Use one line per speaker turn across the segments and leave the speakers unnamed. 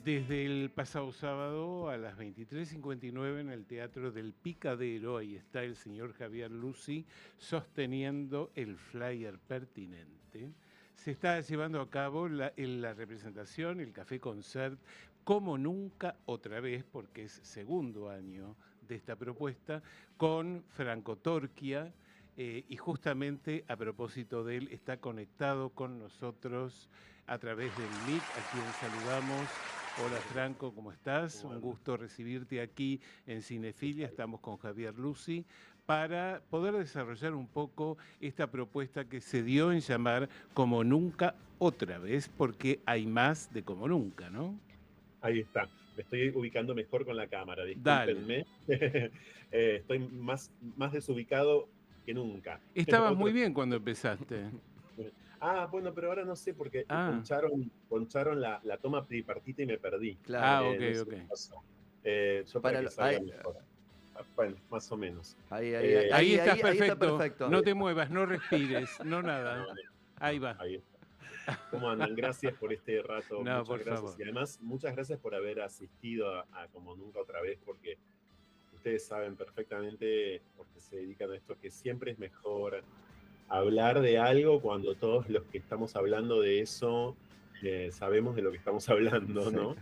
Desde el pasado sábado a las 23:59 en el Teatro del Picadero, ahí está el señor Javier Lucy sosteniendo el flyer pertinente. Se está llevando a cabo la representación, el Café Concert, como nunca otra vez, porque es segundo año de esta propuesta, con Franco Torquia, y justamente a propósito de él está conectado con nosotros a través del Meet, a quien saludamos. Hola Franco, ¿cómo estás? Un gusto recibirte aquí en Cinefilia. Estamos con Javier Lucy para poder desarrollar un poco esta propuesta que se dio en llamar Como Nunca Otra Vez, porque hay más de Como Nunca, ¿no?
Ahí está. Me estoy ubicando mejor con la cámara,
Dale.
discúlpenme. Estoy más desubicado que nunca.
Estabas muy bien cuando empezaste.
Bueno, pero ahora no sé porque
Ah,
poncharon la toma tripartita y me perdí.
ah,
Claro.
ok,
No sé
ok.
qué pasó. Yo para
Para
que
lo-
salga mejor. Bueno, más o menos.
Ahí estás
ahí está
perfecto.
perfecto.
No te muevas, no respires, no
No,
nada. Ahí va.
ahí está. ¿Cómo andan? Gracias por este rato,
No,
muchas
por
gracias.
favor.
Y además, muchas gracias por haber asistido a Como Nunca Otra Vez, porque ustedes saben perfectamente, porque se dedican a esto, que siempre es mejor hablar de algo cuando todos los que estamos hablando de eso sabemos de lo que estamos hablando,
Sí.
¿no?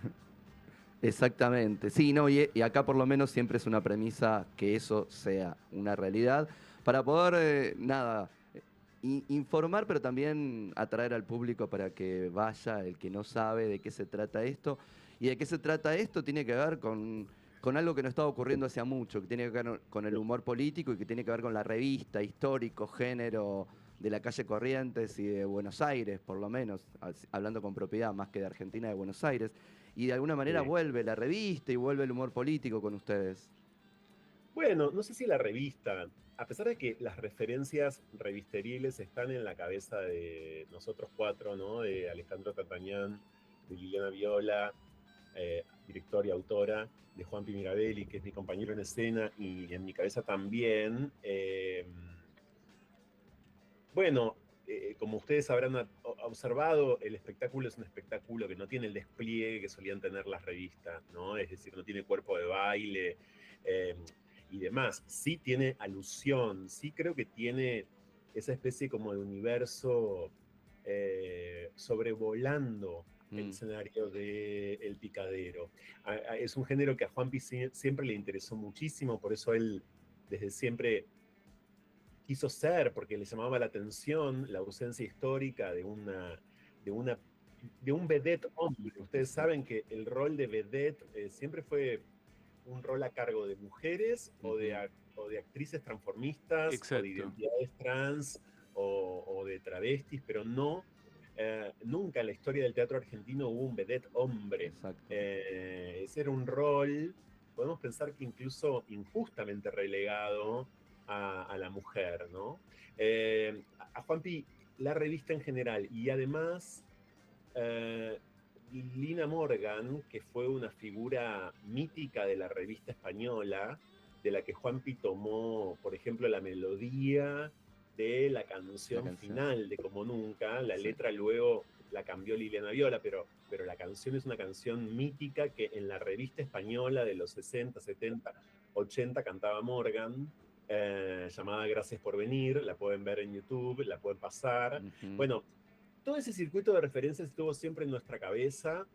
Exactamente. Sí, no, y acá por lo menos siempre es una premisa que eso sea una realidad para poder, informar, pero también atraer al público para que vaya, el que no sabe de qué se trata esto. Y de qué se trata esto tiene que ver con algo que no estaba ocurriendo hace mucho, que tiene que ver con el humor político y que tiene que ver con la revista, histórico, género de la calle Corrientes y de Buenos Aires, por lo menos, hablando con propiedad más que de Argentina, de Buenos Aires. Y de alguna manera
Sí.
vuelve la revista y vuelve el humor político con ustedes.
Bueno, no sé si la revista, a pesar de que las referencias revisteriles están en la cabeza de nosotros cuatro, ¿no? De Alejandro Tartañán, de Liliana Viola, directora y autora, de Juan Pi Mirabelli, que es mi compañero en escena, y en mi cabeza también. Bueno, como ustedes habrán observado, el espectáculo es un espectáculo que no tiene el despliegue que solían tener las revistas, ¿no? Es decir, no tiene cuerpo de baile eh, y demás. Sí tiene alusión, sí creo que tiene esa especie como de universo sobrevolando el
Mm.
escenario de El Picadero. Es un género que a Juanpi siempre le interesó muchísimo, por eso él desde siempre quiso ser, porque le llamaba la atención la ausencia histórica de una, de un vedette hombre. Ustedes saben que el rol de vedette siempre fue un rol a cargo de mujeres
Ujú.
o de actrices transformistas o de
Exacto.
identidades trans o de travestis, pero no, nunca en la historia del teatro argentino hubo un vedette hombre.
Exacto.
Ese era un rol, podemos pensar que incluso injustamente relegado a la mujer, ¿no? A Juanpi, la revista en general, y además eh, Lina Morgan, que fue una figura mítica de la revista española, de la que Juanpi tomó, por ejemplo, la melodía de la
La
canción
canción.
final de Como Nunca, la
Sí.
letra luego la cambió Liliana Viola, pero la canción es una canción mítica que en la revista española de los 60, 70, 80 cantaba Morgan, llamada Gracias por venir, la pueden ver en YouTube, la pueden pasar.
Ujú.
Bueno, todo ese circuito de referencias estuvo siempre en nuestra cabeza,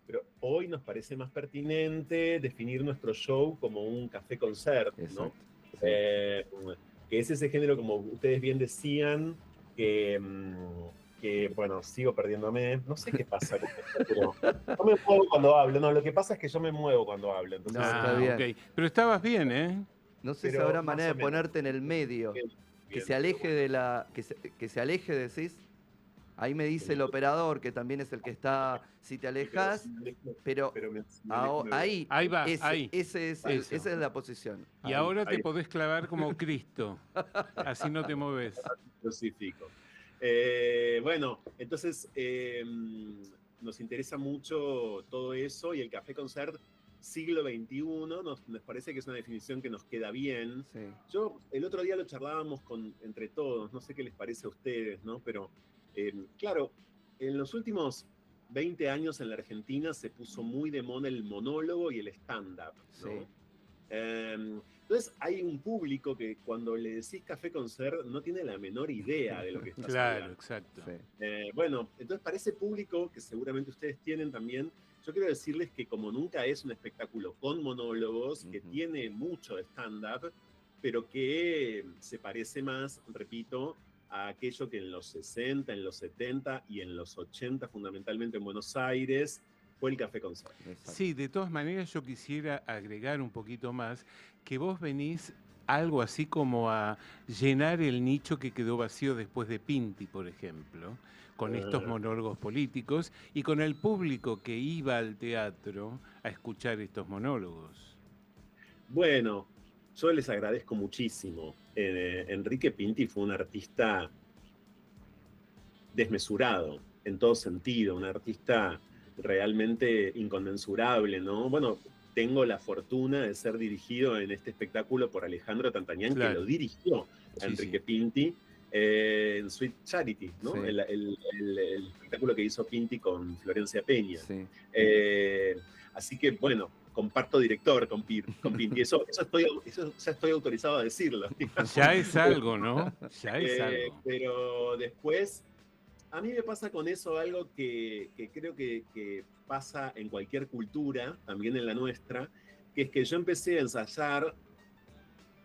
pero hoy nos parece más pertinente definir nuestro show como un café concert, ¿no?
Exacto. Sí.
Eh, que es ese género, como ustedes bien decían, que, bueno, sigo perdiéndome, no sé qué pasa con esto, pero yo me muevo cuando hablo, no, lo que pasa es que yo me muevo cuando hablo,
No,
entonces,
está
Ah, ok.
bien.
Pero estabas bien, ¿eh?
No sé si
pero
habrá
más
manera
o
de
menos,
ponerte en el medio.
bien,
Que
bien,
se
pero
aleje
bueno,
de la. Que se aleje, decís. Ahí me dice el operador, que también es el que está. Si te
sí, pero si
alejas,
me alejo,
pero
si me alejo me voy.
ahí,
Ahí va, ahí.
esa
Eso.
es la posición.
Y
Ahí.
ahora te
Ahí
podés clavar como Cristo. Así no te mueves.
crucifijo. Bueno, entonces nos interesa mucho todo eso y el café concert siglo XXI nos parece que es una definición que nos queda bien.
Sí.
Yo el otro día lo charlábamos entre todos, no sé qué les parece a ustedes, ¿no? Pero claro, en los últimos 20 años en la Argentina se puso muy de moda el monólogo y el stand-up, ¿no?
Sí.
Entonces hay un público que cuando le decís Café Concert no tiene la menor idea de lo que estás
Claro,
hablando.
exacto.
Sí.
Bueno, entonces para ese público que seguramente ustedes tienen también, yo quiero decirles que como nunca es un espectáculo con monólogos, que tiene mucho de stand-up, pero que se parece más, repito, a aquello que en los 60, en los 70 y en los 80, fundamentalmente en Buenos Aires, fue el Café Concert.
Exacto.
Sí, de todas maneras yo quisiera agregar un poquito más que vos venís algo así como a llenar el nicho que quedó vacío después de Pinti, por ejemplo, con estos monólogos políticos y con el público que iba al teatro a escuchar estos monólogos.
Bueno, yo les agradezco muchísimo. Enrique Pinti fue un artista desmesurado en todo sentido, un artista realmente inconmensurable, ¿no? Bueno, tengo la fortuna de ser dirigido en este espectáculo por Alejandro Tantañán,
Claro.
que lo dirigió a Enrique Pinti en Sweet Charity, ¿no?
Sí.
El espectáculo que hizo Pinti con Florencia Peña.
Sí.
Así que, bueno, comparto director con Pinti. Eso ya estoy autorizado a decirlo.
Ya es algo, ¿no? Ya es algo.
Pero después, a mí me pasa con eso algo que creo que pasa en cualquier cultura, también en la nuestra, que es que yo empecé a ensayar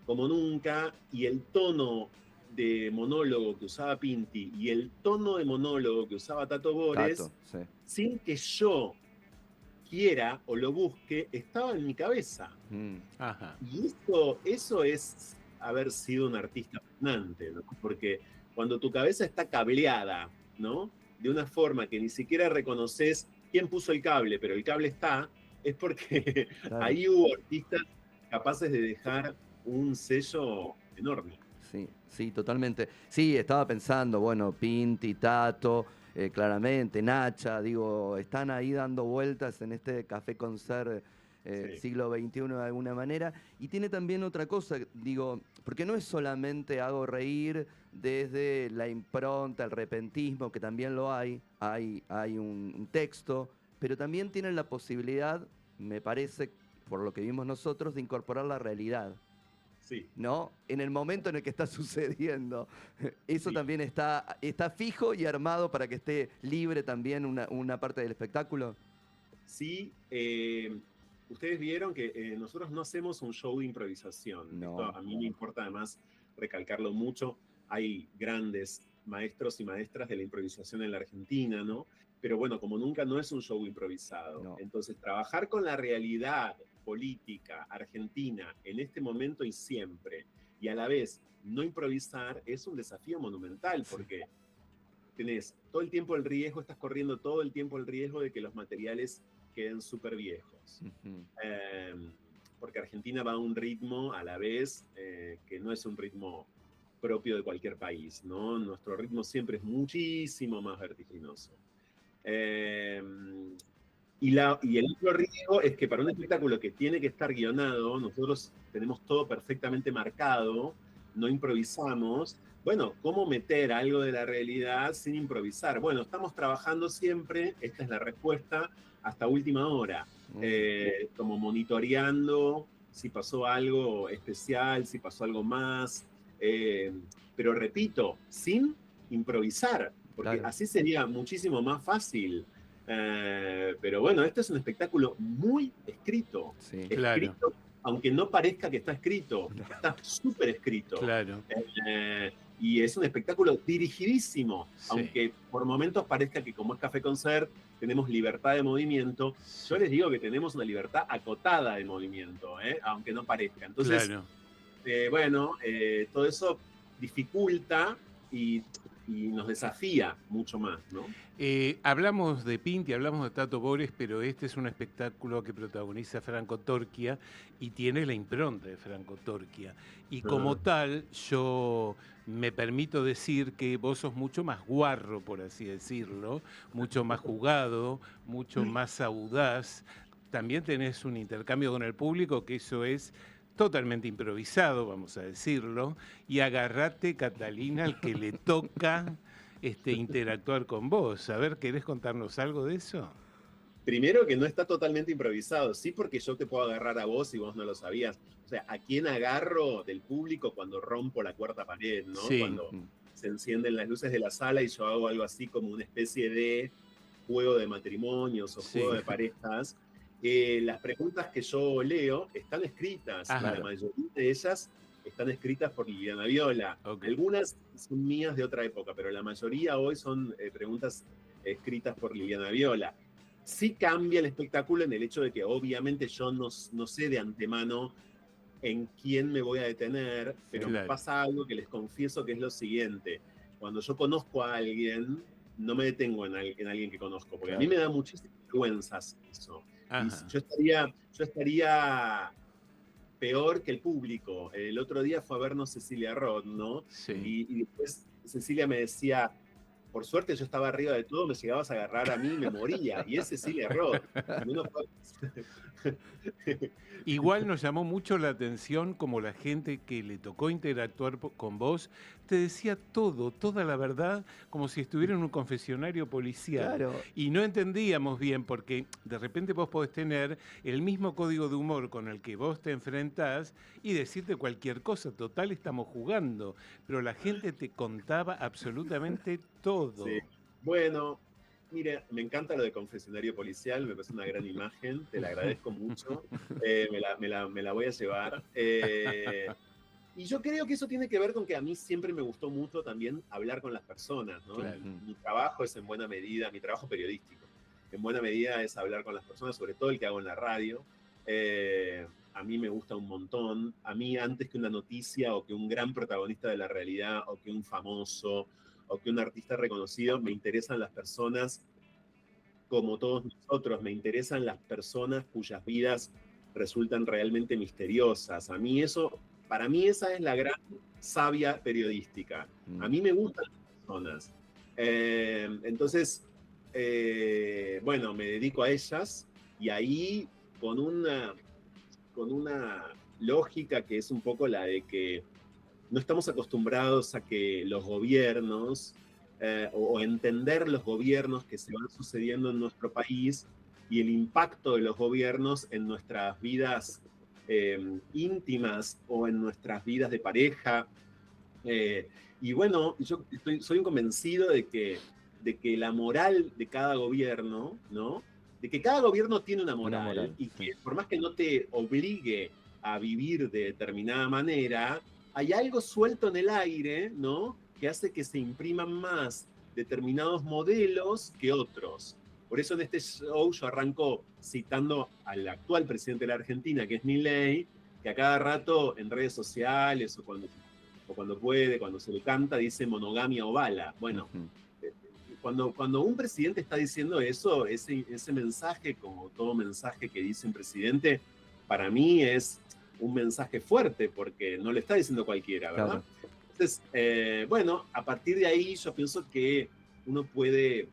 como nunca y el tono de monólogo que usaba Pinti y el tono de monólogo que usaba Tato Bores,
Tato, sí.
sin que yo quiera o lo busque, estaba en mi cabeza.
Ajá.
Y eso es haber sido un artista fascinante, ¿no? Porque cuando tu cabeza está cableada, ¿no? De una forma que ni siquiera reconoces quién puso el cable, pero el cable está, es porque
Claro.
ahí hubo artistas capaces de dejar un sello enorme.
Sí, sí, totalmente. Sí, estaba pensando, bueno, Pinti, Tato, claramente, Nacha, digo, están ahí dando vueltas en este Café Concert siglo XXI de alguna manera. Y tiene también otra cosa, digo, porque no es solamente hago reír desde la impronta, el repentismo, que también lo hay un texto, pero también tienen la posibilidad, me parece, por lo que vimos nosotros, de incorporar la realidad.
Sí.
¿No? En el momento en el que está sucediendo. Eso
Sí.
también está fijo y armado para que esté libre también una parte del espectáculo.
Sí, ustedes vieron que nosotros no hacemos un show de improvisación.
No.
Esto a mí me importa además recalcarlo mucho. Hay grandes maestros y maestras de la improvisación en la Argentina, ¿no? Pero bueno, como nunca no es un show improvisado.
No.
Entonces, trabajar con la realidad política argentina en este momento y siempre, y a la vez no improvisar, es un desafío monumental, porque tenés todo el tiempo el riesgo, estás corriendo todo el tiempo el riesgo de que los materiales queden súper viejos. Porque Argentina va a un ritmo a la vez que no es un ritmo propio de cualquier país, ¿no? Nuestro ritmo siempre es muchísimo más vertiginoso. Y el otro riesgo es que para un espectáculo que tiene que estar guionado, nosotros tenemos todo perfectamente marcado, no improvisamos. Bueno, ¿cómo meter algo de la realidad sin improvisar? Bueno, estamos trabajando siempre, esta es la respuesta, hasta última hora, como monitoreando si pasó algo especial, si pasó algo más, pero repito, sin improvisar, porque
Claro.
así sería muchísimo más fácil. Pero bueno, este es un espectáculo muy escrito.
Sí.
Claro.
Escrito, aunque no parezca que está escrito, está súper escrito.
Claro.
Y es un espectáculo dirigidísimo,
Sí.
aunque por momentos parezca que como es Café Concert tenemos libertad de movimiento. Yo les digo que tenemos una libertad acotada de movimiento, aunque no parezca. Entonces,
Claro.
bueno, todo eso dificulta y nos desafía mucho más, ¿no?
Hablamos de Pinti, hablamos de Tato Bores, pero este es un espectáculo que protagoniza Franco Torquia y tiene la impronta de Franco Torquia. Y como tal, yo me permito decir que vos sos mucho más guarro, por así decirlo, mucho más jugado, mucho más audaz. También tenés un intercambio con el público, que eso es totalmente improvisado, vamos a decirlo. Y agarrate, Catalina, al que le toca interactuar con vos. A ver, ¿querés contarnos algo de eso?
Primero que no está totalmente improvisado, sí, porque yo te puedo agarrar a vos y vos no lo sabías. O sea, ¿a quién agarro del público cuando rompo la cuarta pared, ¿no?
Sí.
Cuando se encienden las luces de la sala y yo hago algo así como una especie de juego de matrimonios o
Sí.
juego de parejas. Las preguntas que yo leo están escritas,
Ajá.
y la mayoría de ellas están escritas por Liliana Viola.
Ok.
Algunas son mías de otra época, pero la mayoría hoy son preguntas escritas por Liliana Viola. Sí cambia el espectáculo en el hecho de que obviamente yo no sé de antemano en quién me voy a detener, pero
Claro.
me pasa algo que les confieso que es lo siguiente. Cuando yo conozco a alguien, no me detengo en alguien que conozco, porque a mí me da muchísimas vergüenzas eso. Y
Ajá.
yo estaría peor que el público. El otro día fue a vernos Cecilia Roth, ¿no?
Sí.
Y después Cecilia me decía, por suerte yo estaba arriba de todo, me llegabas a agarrar a mí y me moría. Y es Cecilia Roth.
Igual nos llamó mucho la atención como la gente que le tocó interactuar con vos te decía todo, toda la verdad, como si estuviera en un confesionario policial.
Claro.
Y no entendíamos bien porque de repente vos podés tener el mismo código de humor con el que vos te enfrentás y decirte cualquier cosa. Total, estamos jugando. Pero la gente te contaba absolutamente todo.
Sí. Bueno, mire, me encanta lo de confesionario policial, me parece una gran imagen, te la agradezco mucho, me la voy a llevar. Y yo creo que eso tiene que ver con que a mí siempre me gustó mucho también hablar con las personas, ¿no?
Claro.
Mi trabajo es en buena medida, mi trabajo periodístico, en buena medida es hablar con las personas, sobre todo el que hago en la radio. A mí me gusta un montón. A mí, antes que una noticia o que un gran protagonista de la realidad o que un famoso o que un artista reconocido, me interesan las personas como todos nosotros, me interesan las personas cuyas vidas resultan realmente misteriosas. A mí eso, para mí esa es la gran savia periodística. A mí me gustan las personas. Entonces, bueno, me dedico a ellas y ahí con una lógica que es un poco la de que no estamos acostumbrados a que los gobiernos o entender los gobiernos que se van sucediendo en nuestro país y el impacto de los gobiernos en nuestras vidas íntimas o en nuestras vidas de pareja. Y bueno, yo soy un convencido de que la moral de cada gobierno, ¿no? De que cada gobierno tiene una moral y que por más que no te obligue a vivir de determinada manera, hay algo suelto en el aire, ¿no? Que hace que se impriman más determinados modelos que otros. Por eso en este show yo arranco citando al actual presidente de la Argentina, que es Milei, que a cada rato en redes sociales o cuando puede, cuando se le canta, dice monogamia o bala. Bueno, cuando un presidente está diciendo eso, ese mensaje, como todo mensaje que dice un presidente, para mí es un mensaje fuerte, porque no le está diciendo cualquiera, ¿verdad? Claro. Entonces, bueno, a partir de ahí yo pienso que uno puede,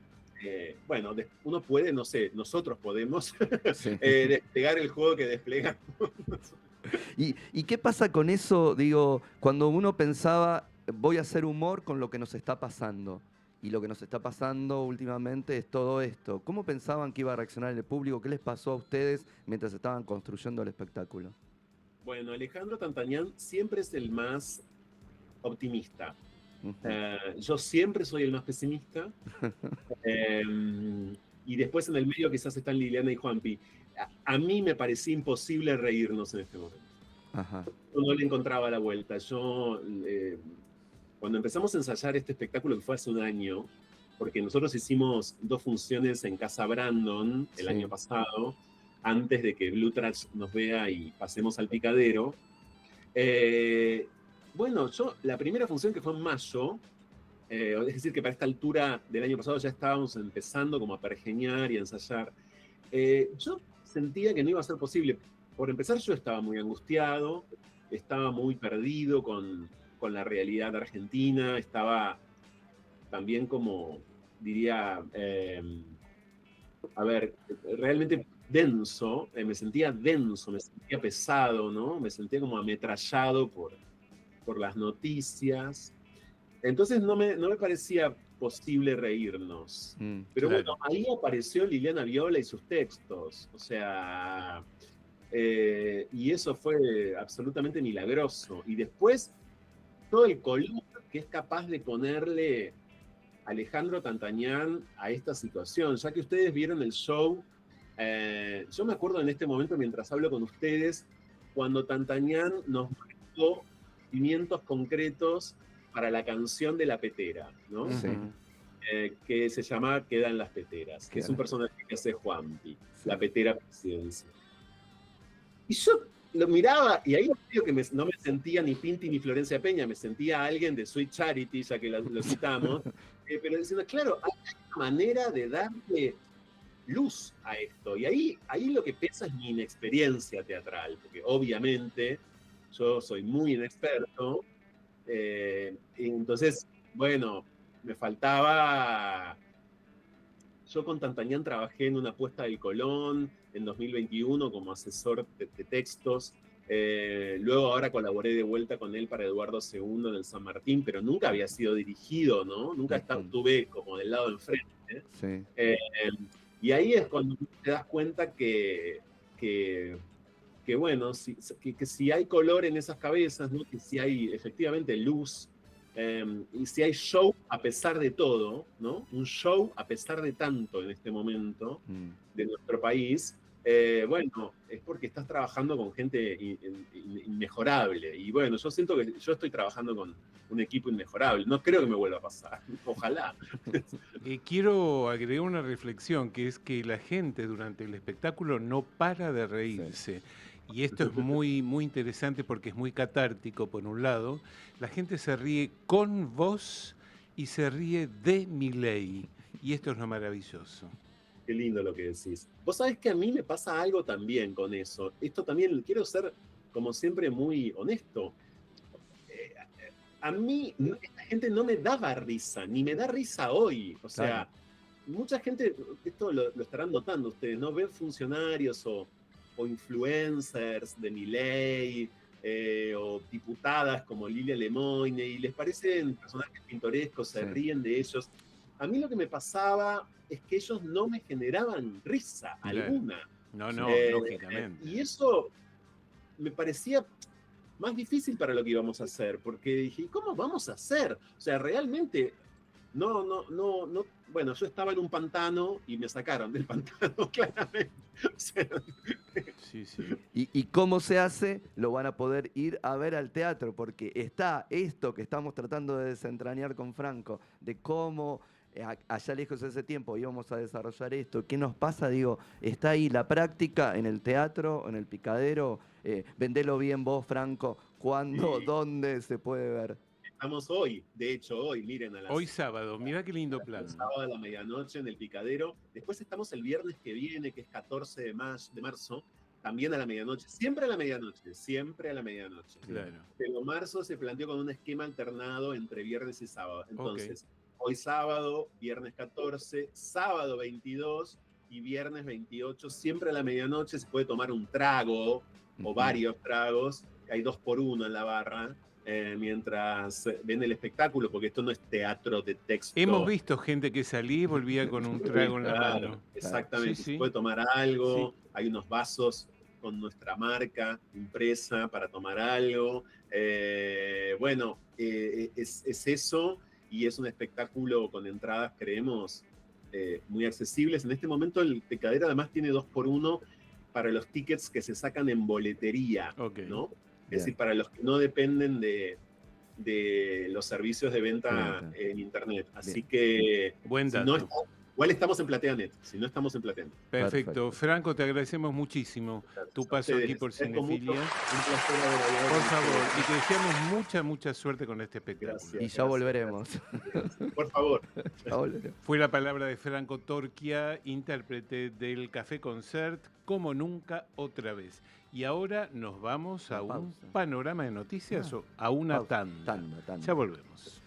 no sé, nosotros podemos desplegar el juego que desplegamos.
¿Y qué pasa con eso, digo, cuando uno pensaba, voy a hacer humor con lo que nos está pasando? Y lo que nos está pasando últimamente es todo esto. ¿Cómo pensaban que iba a reaccionar el público? ¿Qué les pasó a ustedes mientras estaban construyendo el espectáculo?
Bueno, Alejandro Tantañán siempre es el más optimista. Yo siempre soy el más pesimista. Y después en el medio quizás están Liliana y Juanpi. A mí me parecía imposible reírnos en este momento.
Ajá.
Yo no le encontraba la vuelta. Cuando empezamos a ensayar este espectáculo, que fue hace un año, porque nosotros hicimos 2 funciones en Casa Brandon el año pasado, antes de que Blue Trash nos vea y pasemos al Picadero. Bueno, la primera función, que fue en mayo, es decir, que para esta altura del año pasado ya estábamos empezando como a pergeñar y a ensayar. Yo sentía que no iba a ser posible. Por empezar, yo estaba muy angustiado, estaba muy perdido con la realidad argentina, estaba también como, diría, realmente denso, me sentía pesado, ¿no? Me sentía como ametrallado por las noticias. Entonces no me parecía posible reírnos. Pero
claro.
bueno, ahí apareció Liliana Viola y sus textos. O sea, y eso fue absolutamente milagroso. Y después, todo el color que es capaz de ponerle Alejandro Tantañán a esta situación. Ya que ustedes vieron el show, yo me acuerdo en este momento, mientras hablo con ustedes, cuando Tantañán nos marcó cimientos concretos para la canción de La Petera, ¿no?
Sí.
Que se llama Quedan las Peteras, que es un personaje que hace Juanpi,
Sí.
la petera presidencial. Y yo lo miraba, y ahí digo que no me sentía ni Pinti ni Florencia Peña, me sentía alguien de Sweet Charity, ya que lo citamos, pero diciendo, claro, hay una manera de darle luz a esto. Y ahí lo que pesa es mi inexperiencia teatral, porque obviamente yo soy muy inexperto, y entonces, bueno, me faltaba. Yo con Tantañán trabajé en una apuesta del Colón en 2021 como asesor de textos. Luego ahora colaboré de vuelta con él para Eduardo II en el San Martín, pero nunca había sido dirigido, ¿no? Nunca estuve como del lado de enfrente.
Sí.
Y ahí es cuando te das cuenta que bueno, que si hay color en esas cabezas, ¿no? Que si hay efectivamente luz, y si hay show a pesar de todo, ¿no? Un show a pesar de tanto en este momento de nuestro país, bueno, es porque estás trabajando con gente inmejorable. Y bueno, yo siento que yo estoy trabajando con un equipo inmejorable. No creo que me vuelva a pasar. Ojalá.
Quiero agregar una reflexión, que es que la gente durante el espectáculo no para de reírse. Y esto es muy, muy interesante porque es muy catártico, por un lado. La gente se ríe con vos y se ríe de Milei. Y esto es lo maravilloso.
Qué lindo lo que decís. Vos sabés que a mí me pasa algo también con eso. Esto también, quiero ser, como siempre, muy honesto. A mí, esta gente no me daba risa, ni me da risa hoy. O sea,
Claro.
mucha gente, esto lo estarán notando ustedes, ¿no? Ven funcionarios o influencers de Milei, o diputadas como Lilia Lemoine, y les parecen personajes pintorescos, se ríen de ellos. A mí lo que me pasaba es que ellos no me generaban risa alguna.
No, lógicamente.
Y eso me parecía más difícil para lo que íbamos a hacer, porque dije, ¿cómo vamos a hacer? O sea, realmente, no, bueno, yo estaba en un pantano y me sacaron del pantano, claramente. O sea,
sí.
¿Y cómo se hace? Lo van a poder ir a ver al teatro, porque está esto que estamos tratando de desentrañar con Franco, de cómo allá lejos de ese tiempo íbamos a desarrollar esto. ¿Qué nos pasa? Digo, está ahí la práctica en el teatro, en el picadero. Vendelo bien vos, Franco. ¿Cuándo?
Sí.
¿Dónde se puede ver?
Estamos hoy, de hecho hoy, miren.
Hoy sábado, mira qué lindo plan.
Sábado a la medianoche en el Picadero. Después estamos el viernes que viene, que es 14 de marzo, también a la medianoche. Siempre a la medianoche, siempre a la medianoche.
Claro.
Pero marzo se planteó con un esquema alternado entre viernes y sábado. Entonces, hoy sábado, viernes 14, sábado 22 y viernes 28, siempre a la medianoche se puede tomar un trago o varios tragos. Hay 2 por 1 en la barra. Mientras ven el espectáculo, porque esto no es teatro de texto.
Hemos visto gente que salía y volvía con un trago en la mano.
Exactamente,
Sí.
se puede tomar algo, hay unos vasos con nuestra marca impresa para tomar algo. Bueno, es eso, y es un espectáculo con entradas, creemos, muy accesibles. En este momento el Picadero además tiene 2 por 1 para los tickets que se sacan en boletería, ¿no? Es decir, para los que no dependen de los servicios de venta en internet. Así que
buen dato.
Si no igual estamos en PlateaNet, si no estamos en PlateaNet.
Perfecto. Franco, te agradecemos muchísimo tu paso aquí por Cinefilia. Por favor, y te deseamos mucha suerte con este espectáculo.
Gracias, y ya volveremos.
Gracias. Por favor.
Ya volveremos.
Fue la palabra de Franco Torquia, intérprete del Café Concert, Como Nunca Otra Vez. Y ahora nos vamos a un panorama de noticias o a una tanda. Ya volvemos.